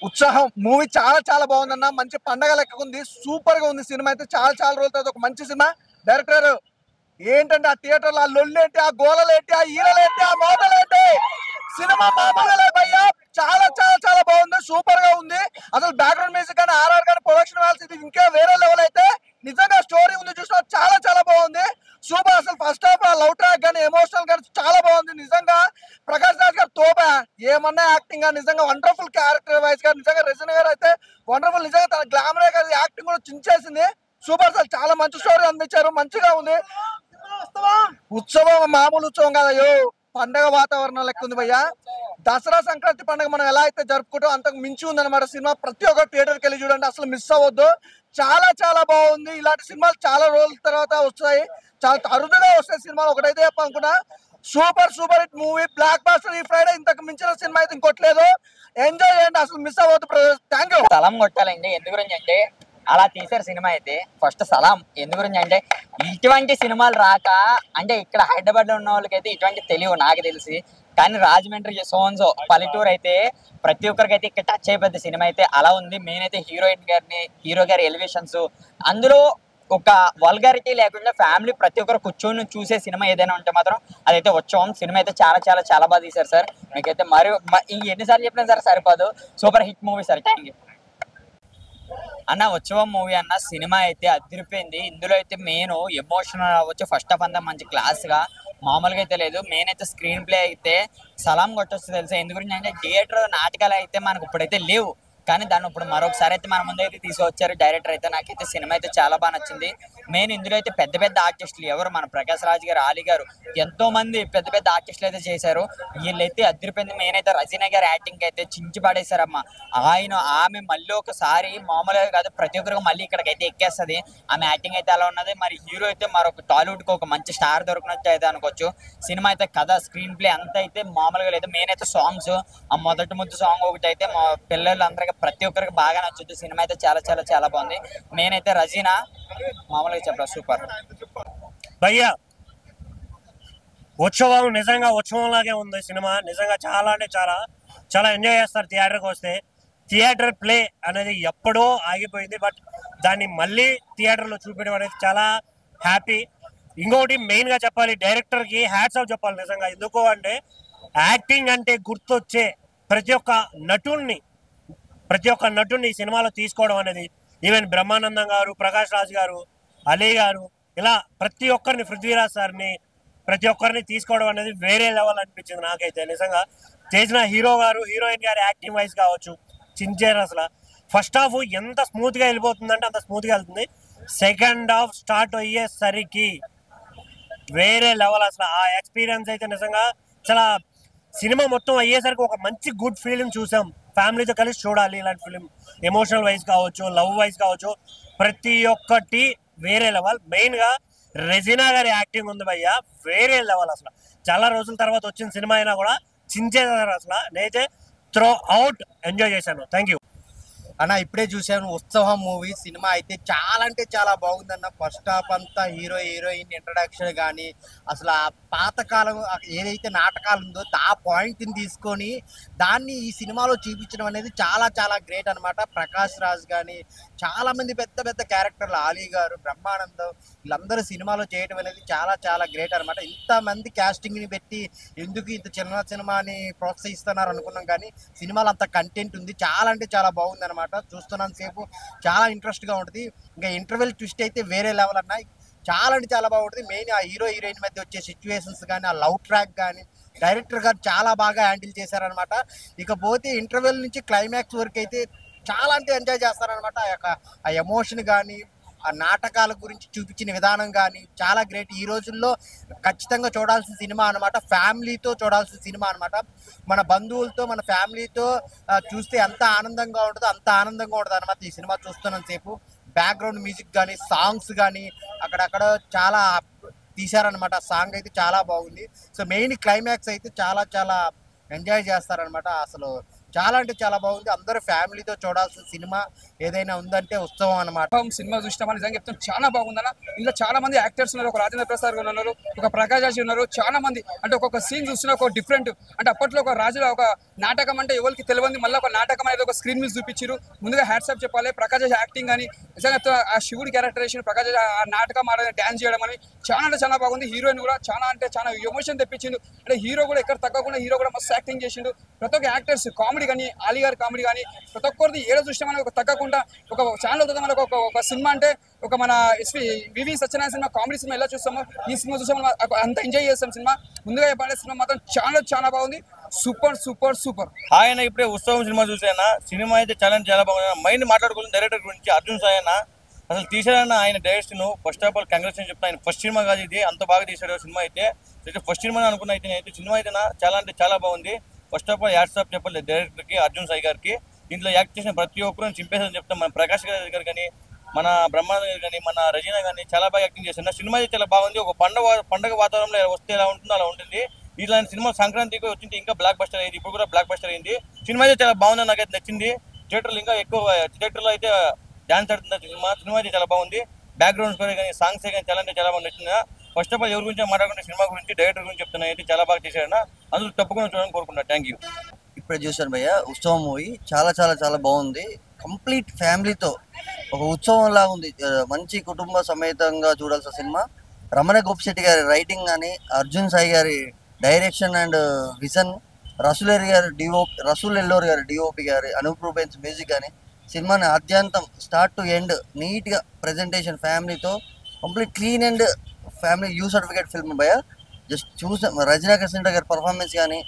ఉత్సాహం మూవీ చాలా చాలా బాగుందన్న. మంచి పండగ లెక్క ఉంది. సూపర్ గా ఉంది సినిమా అయితే. చాలా చాలా రోజుల తర్వాత ఒక మంచి సినిమా. డైరెక్టర్ ఏంటంటే ఆ థియేటర్ లో ఆ లొల్లేంటి, ఆ గోలలేంటి, ఆ ఈలలేంటి, ఆ మోతలేంటి, సినిమా మామూలుగా లేదు భయ్యా. చాలా చాలా చాలా బాగుంది. సూపర్ గా ఉంది. అసలు బ్యాక్గ్రౌండ్ మ్యూజిక్ కానీ ఆర్ఆర్ కానీ ప్రొడక్షన్ వాల్స్ ఇది ఇంకా వేరే లెవెల్ అయితే. నిజంగా స్టోరీ ఉంది చూసిన చాలా చాలా బాగుంది. సూపర్. అసలు ఫస్ట్ హాఫ్ ఆ లవ్ ట్రాక్ కానీ ఎమోషనల్ కానీ చాలా బాగుంది. నిజంగా ప్రకాష్ రాజ్ గారు తోపా. ఏమన్నా యాక్టింగ్ నిజంగా వండర్ఫుల్. క్యారెక్టర్ వైజ్ గా నిజంగా రెజినా గారు అయితే వండర్ఫుల్. నిజంగా తన గ్లామర్ గారి యాక్టింగ్ కూడా చించేసింది. సూపర్. అసలు చాలా మంచి స్టోరీ అందించారు. మంచిగా ఉంది. ఉత్సవం మామూలు ఉత్సవం కాదయ్యో. పండగ వాతావరణం లెక్క ఉంది భయ్యా. దసరా సంక్రాంతి పండుగ మనం ఎలా అయితే జరుపుకుంటాం అంతకు మించి ఉందన్నమాట సినిమా. ప్రతి ఒక్క థియేటర్కి వెళ్ళి చూడండి. అసలు మిస్ అవ్వద్దు. చాలా చాలా బాగుంది. ఇలాంటి సినిమాలు చాలా రోజుల తర్వాత వస్తాయి. చాలా అరుదుగా వస్తాయి సినిమాలు. ఒకటైతే చెప్పనుకున్నా, super super hit movie. Blockbuster. ఈ ఫ్రైడే ఇంతకు మించిన సినిమా అయితే ఇంకోట్లేదు. ఎంజాయ్ చేయండి. అసలు మిస్ అవ్వద్దు బ్రదర్. Thank you. సలాం కొట్టాలండి. ఎందు గురించి అంటే అలా తీసారు సినిమా అయితే. ఫస్ట్ సలాం ఎందు గురించి అంటే ఇటువంటి సినిమాలు రాక, అంటే ఇక్కడ హైదరాబాద్ లో ఉన్న వాళ్ళకైతే ఇటువంటి తెలియవు నాకు తెలిసి. కానీ రాజమండ్రి సోన్సో పల్లెటూరు అయితే ప్రతి ఒక్కరికైతే ఇక్కడ టచ్ అయిపోద్ది సినిమా అయితే. అలా ఉంది. మెయిన్ అయితే హీరో గారి ఎలివేషన్స్, అందులో ఒక వల్గారిటీ లేకుండా ఫ్యామిలీ ప్రతి ఒక్కరు కూర్చొని చూసే సినిమా ఏదైనా ఉంటే మాత్రం అదైతే ఉత్సవం. సినిమా అయితే చాలా చాలా చాలా బాగా తీశారు సార్. మీకైతే మరి ఎన్నిసార్లు చెప్పినా సార్ సరిపోదు. Super hit movie sir. Thank you అన్న. ఉత్సవం మూవీ అన్న సినిమా అయితే అదిరిపోయింది. ఇందులో అయితే మెయిన్ ఎమోషనల్ అవ్వచ్చు. ఫస్ట్ ఆఫ్ అంతా మంచి క్లాస్ గా మామూలుగా అయితే లేదు. మెయిన్ అయితే స్క్రీన్ ప్లే అయితే సలాం కొట్టొచ్చు తెలుసా. ఎందు గురించి అంటే థియేటర్ నాటకాలు అయితే మనకు ఇప్పుడైతే లేవు. కానీ దాన్ని ఇప్పుడు మరొకసారి అయితే మన ముందు అయితే తీసుకొచ్చారు డైరెక్టర్ అయితే. నాకైతే సినిమా అయితే చాలా బాగా నచ్చింది. మెయిన్ ఇందులో అయితే పెద్ద పెద్ద ఆర్టిస్టులు ఎవరు, మన ప్రకాష్ రాజ్ గారు, ఆలీ గారు, ఎంతో మంది పెద్ద పెద్ద ఆర్టిస్టులు అయితే చేశారు. వీళ్ళైతే అదిరిపోయింది. మెయిన్ అయితే రజీనా గారి యాక్టింగ్ అయితే చించి పడేశారమ్మా. ఆమె మళ్ళీ ఒకసారి మామూలుగా కాదు, ప్రతి ఒక్కరికి మళ్ళీ ఇక్కడికైతే ఎక్కేస్తుంది. ఆమె యాక్టింగ్ అయితే అలా ఉన్నది. మరి హీరో అయితే మరొక టాలీవుడ్కి ఒక మంచి స్టార్ దొరికినట్టు అయితే అనుకోవచ్చు. సినిమా అయితే కథ, స్క్రీన్ ప్లే అంతా అయితే మామూలుగా లేదు. మెయిన్ అయితే సాంగ్స్, ఆ మొదటి ముద్దు సాంగ్ ఒకటి అయితే మా పిల్లలందరికీ ప్రతి ఒక్కరికి బాగా నచ్చుద్ది. సినిమా అయితే చాలా చాలా చాలా బాగుంది. మెయిన్ అయితే రజీనా మామూలుగా చెప్పరా సూపర్ భయ్యా. ఉత్సవం నిజంగా ఉత్సవం లాగే ఉంది సినిమా. నిజంగా చాలా అంటే చాలా చాలా ఎంజాయ్ చేస్తారు థియేటర్కి వస్తే. థియేటర్ ప్లే అనేది ఎప్పుడో ఆగిపోయింది. బట్ దాన్ని మళ్ళీ థియేటర్లో చూపించడం అనేది చాలా హ్యాపీ. ఇంకొకటి మెయిన్గా చెప్పాలి, డైరెక్టర్కి హ్యాట్స్ ఆఫ్ చెప్పాలి నిజంగా. ఎందుకు అంటే యాక్టింగ్ అంటే గుర్తొచ్చే ప్రతి ఒక్క నటుడిని ఈ సినిమాలో తీసుకోవడం అనేది, ఈవెన్ బ్రహ్మానందం గారు, ప్రకాష్ రాజ్ గారు, అలీ గారు, ఇలా ప్రతి ఒక్కరిని, పృథ్వీరాజ్ సార్ని, ప్రతి ఒక్కరిని తీసుకోవడం అనేది వేరే లెవెల్ అనిపించింది నాకైతే. నిజంగా చేసిన హీరో గారు, హీరోయిన్ గారి యాక్టింగ్ వైజ్ కావచ్చు, చించారు అసలు. ఫస్ట్ హాఫ్ ఎంత స్మూత్గా వెళ్ళిపోతుందంటే అంత స్మూత్గా వెళ్తుంది. సెకండ్ హాఫ్ స్టార్ట్ అయ్యేసరికి వేరే లెవెల్ అసలు. ఆ ఎక్స్పీరియన్స్ అయితే నిజంగా చాలా. సినిమా మొత్తం అయ్యేసరికి ఒక మంచి గుడ్ ఫీలింగ్ చూసాం. ఫ్యామిలీతో కలిసి చూడాలి ఇలాంటి ఫిలిం. ఎమోషనల్ వైజ్ కావచ్చు, లవ్ వైజ్ కావచ్చు, ప్రతి ఒక్కటి వేరే లెవెల్. మెయిన్గా రెజినా గారి యాక్టింగ్ ఉంది భయ్యా, వేరే లెవెల్ అసలు. చాలా రోజుల తర్వాత వచ్చిన సినిమా అయినా కూడా చించేసారు అసలు. నేనైతే త్రో అవుట్ ఎంజాయ్ చేశాను. థ్యాంక్ యూ అన్న. ఇప్పుడే చూశాను ఉత్సవం మూవీ. సినిమా అయితే చాలా అంటే చాలా బాగుందన్న. ఫస్ట్ హాఫ్ అంతా హీరోయిన్ ఇంట్రడక్షన్ కానీ, అసలు ఆ పాతకాలం ఏదైతే నాటకాలు ఉందో ఆ పాయింట్ని తీసుకొని దాన్ని ఈ సినిమాలో చూపించడం అనేది చాలా చాలా గ్రేట్ అనమాట. ప్రకాష్ రాజ్ కానీ, చాలామంది పెద్ద పెద్ద క్యారెక్టర్లు, ఆలీ గారు, బ్రహ్మానందం, వీళ్ళందరూ సినిమాలో చేయడం అనేది చాలా చాలా గ్రేట్ అనమాట. ఇంతమంది క్యాస్టింగ్ని పెట్టి ఎందుకు ఇంత చిన్న సినిమాని ప్రోత్సహిస్తున్నారు అనుకున్నాం. కానీ సినిమాలో అంత కంటెంట్ ఉంది. చాలా అంటే చాలా బాగుంది అనమాట. చూస్తున్నాను సేపు చాలా ఇంట్రెస్ట్గా ఉంటుంది. ఇంకా ఇంటర్వెల్ ట్విస్ట్ అయితే వేరే లెవెల్ అన్న. చాలా అంటే చాలా బాగుంటుంది. మెయిన్ ఆ హీరోయిన్ మధ్య వచ్చే సిచ్యువేషన్స్ కానీ, ఆ లవ్ ట్రాక్ కానీ డైరెక్టర్ గారు చాలా బాగా హ్యాండిల్ చేశారనమాట. ఇకపోతే ఇంటర్వెల్ నుంచి క్లైమాక్స్ వరకు అయితే చాలా అంటే ఎంజాయ్ చేస్తారనమాట. ఆ ఎమోషన్ కానీ, ఆ నాటకాల గురించి చూపించిన విధానం కానీ చాలా గ్రేట్. ఈ రోజుల్లో ఖచ్చితంగా చూడాల్సిన సినిమా అనమాట. ఫ్యామిలీతో చూడాల్సిన సినిమా అనమాట. మన బంధువులతో, మన ఫ్యామిలీతో చూస్తే ఎంత ఆనందంగా ఉంటుందో అంత ఆనందంగా ఉంటుంది అనమాట ఈ సినిమా చూస్తున్నంత సేపు. బ్యాక్గ్రౌండ్ మ్యూజిక్ కానీ, సాంగ్స్ కానీ అక్కడక్కడ చాలా తీశారనమాట. సాంగ్ అయితే చాలా బాగుంది. సో మెయిన్ క్లైమాక్స్ అయితే చాలా చాలా ఎంజాయ్ చేస్తారనమాట. అసలు చాలా అంటే చాలా బాగుంది. అందరూ ఫ్యామిలీతో చూడాల్సిన సినిమా ఏదైనా ఉందంటే ఉత్సవం అన్నమాట. సినిమా చూసినామని నిజంగా చెప్తాను, చాలా బాగుందన్న. ఇందులో చాలా మంది యాక్టర్స్ ఉన్నారు. ఒక రాజేంద్ర ప్రసాద్ గారు ఉన్నారు, ఒక ప్రకాష్ రాజ్ ఉన్నారు. చాలా మంది అంటే ఒక్కొక్క సీన్ చూస్తున్నా ఒక డిఫరెంట్. అంటే అప్పట్లో ఒక రాజులో ఒక నాటకం అంటే ఎవరికి తెలియదు, మళ్ళీ ఒక నాటకం అనేది ఒక స్క్రీన్ మీద చూపించారు. ముందుగా హ్యాట్సాప్ చెప్పాలి. ప్రకాష్ రాజ్ యాక్టింగ్ అని నిజంగా ఆ శివుడి క్యారెక్టరేషన్, ప్రకాష్ రాజ్ ఆ నాటకం ఆడని డాన్స్ చేయడం అని చాలా అంటే చాలా బాగుంది. హీరోయిన్ కూడా చాలా అంటే చాలా ఎమోషన్ తెప్పించిండు. అంటే హీరో కూడా ఎక్కడ తగ్గకుండా హీరో కూడా మస్తు యాక్టింగ్ చేసిండు. ప్రతి ఒక్క యాక్టర్స్ కామెడీ కానీ, ఆలీ గారి కామెడీ కానీ ప్రతి ఒక్కరిది ఏదో చూసినామని ఒక తగ్గకుండా ఒక ఛానల్ అవుతుంది మనకు. ఒక సినిమా అంటే ఒక మన వివి సత్యనారాయణ సినిమా కామెడీ సినిమా ఎలా చూస్తామో ఈ సినిమా చూసాము అంత ఎంజాయ్ చేస్తాం. సినిమా ముందుగా చెప్పాలి, సినిమా మాత్రం చాలా చాలా బాగుంది. Super super super. ఆయన ఇప్పుడే ఉత్సవం సినిమా చూసానా, సినిమా అయితే చాలా బాగుంది. మైండ్ మాట్లాడుకున్న డైరెక్టర్ గురించి అర్జున్ సాయి అన్న అసలు తీసాడన్న ఆయన direction first of all congratulation చెప్తాను. ఆయన ఫస్ట్ సినిమా కాదు ఇది, అంత బాగా తీసాడు సినిమా అయితే. ఫస్ట్ సినిమా అనుకున్న అయితే సినిమా అయితే చాలా అంటే చాలా బాగుంది. First of all hats off చెప్పాలి డైరెక్టర్కి, అర్జున్ సాయి గారికి. దీంట్లో యాక్ట్ చేసిన ప్రతి ఒక్కరు చింపేసని చెప్తాం. మన ప్రకాష్ గారి కానీ, మన బ్రహ్మానంద గారు కానీ, మన రజీనా కానీ చాలా బాగా యాక్టింగ్ చేస్తున్నారు. సినిమా అయితే చాలా బాగుంది. ఒక పండగ వాతావరణంలో వస్తే ఎలా ఉంటుందో అలా ఉంటుంది. ఇలాంటి సినిమా సంక్రాంతికి వచ్చింది ఇంకా బ్లాక్ బస్టర్ అయింది. ఇప్పుడు కూడా బ్లాక్ బస్టర్ అయింది. సినిమా అయితే చాలా బాగుందని నాకైతే నచ్చింది. థియేటర్లో ఇంకా ఎక్కువ థియేటర్లో అయితే డాన్స్ ఆడుతుంది సినిమా అయితే చాలా బాగుంది. బ్యాక్గ్రౌండ్ స్కోర్ కానీ, సాంగ్స్ కానీ చాలా అంటే చాలా బాగా నచ్చింది. ఫస్ట్ ఆఫ్ ఆల్ ఎవరి గురించి మాట్లాడుకుంటే సినిమా గురించి, డైరెక్టర్ గురించి చెప్తున్నా అయితే చాలా బాగా చేశాడన్న. అందులో తప్పకుండా చూడాలని కోరుకుంటున్నా. Thank you. ఇప్పుడే చూశాను భయ్య ఉత్సవం మూవీ. చాలా చాలా చాలా బాగుంది. కంప్లీట్ ఫ్యామిలీతో ఒక ఉత్సవం లాగా ఉంది. మంచి కుటుంబ సమేతంగా చూడాల్సిన సినిమా. రమణ గోపిశెట్టి గారి రైటింగ్ కానీ, అర్జున్ సాయి గారి direction and vision, Rasool Ellore గారి డిఓపి గారి, అనూప్ రూబెన్స్ మ్యూజిక్ కానీ సినిమాని ఆద్యంతం స్టార్ట్ టు ఎండ్ నీట్గా ప్రజెంటేషన్ ఫ్యామిలీతో complete clean and family U certificate film భయ్య. జస్ట్ చూసాం. రజనీ కృష్ణ గారి పర్ఫార్మెన్స్ కానీ,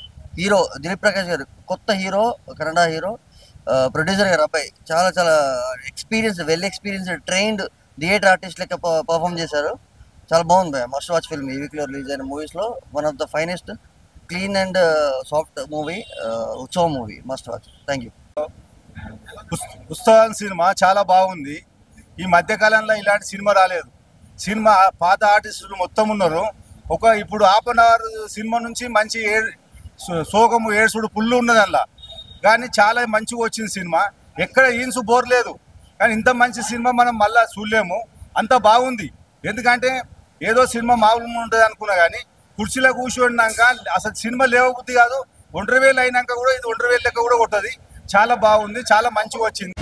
హీరో దిలీప్ ప్రకాష్ గారు కొత్త హీరో, కన్నడ హీరో, ప్రొడ్యూసర్ గారు అబ్బాయి చాలా చాలా well experienced trained theatre artist లెక్క పర్ఫామ్ చేశారు. చాలా బాగుంది భయ్య. Must watch film. ఈ వీక్లో రిలీజ్ అయిన మూవీస్లో one of the finest clean and soft movie Utsavam movie. Must watch. Thank you. Utsavam సినిమా చాలా బాగుంది. ఈ మధ్యకాలంలో ఇలాంటి సినిమా రాలేదు. సినిమా పాత ఆర్టిస్టులు మొత్తం ఉన్నారు. ఇప్పుడు హాఫ్ అన్ అవర్ సినిమా నుంచి మంచి శోకము ఏడ్సుడు పుల్లు ఉన్నది అందులో. కానీ చాలా మంచిగా వచ్చింది సినిమా. ఎక్కడ ఈన్స్ బోర్ లేదు. కానీ ఇంత మంచి సినిమా మనం మళ్ళీ చూడలేము. అంత బాగుంది. ఎందుకంటే ఏదో సినిమా మామూలుగా ఉంటుంది అనుకున్నా కానీ కుర్చీలో కూర్చోడినాక అసలు సినిమా లేవబుద్ధి కాదు. 1,000 అయినాక కూడా ఇది 1,000 లెక్క కూడా కొట్టది. చాలా బాగుంది. చాలా మంచిగా వచ్చింది.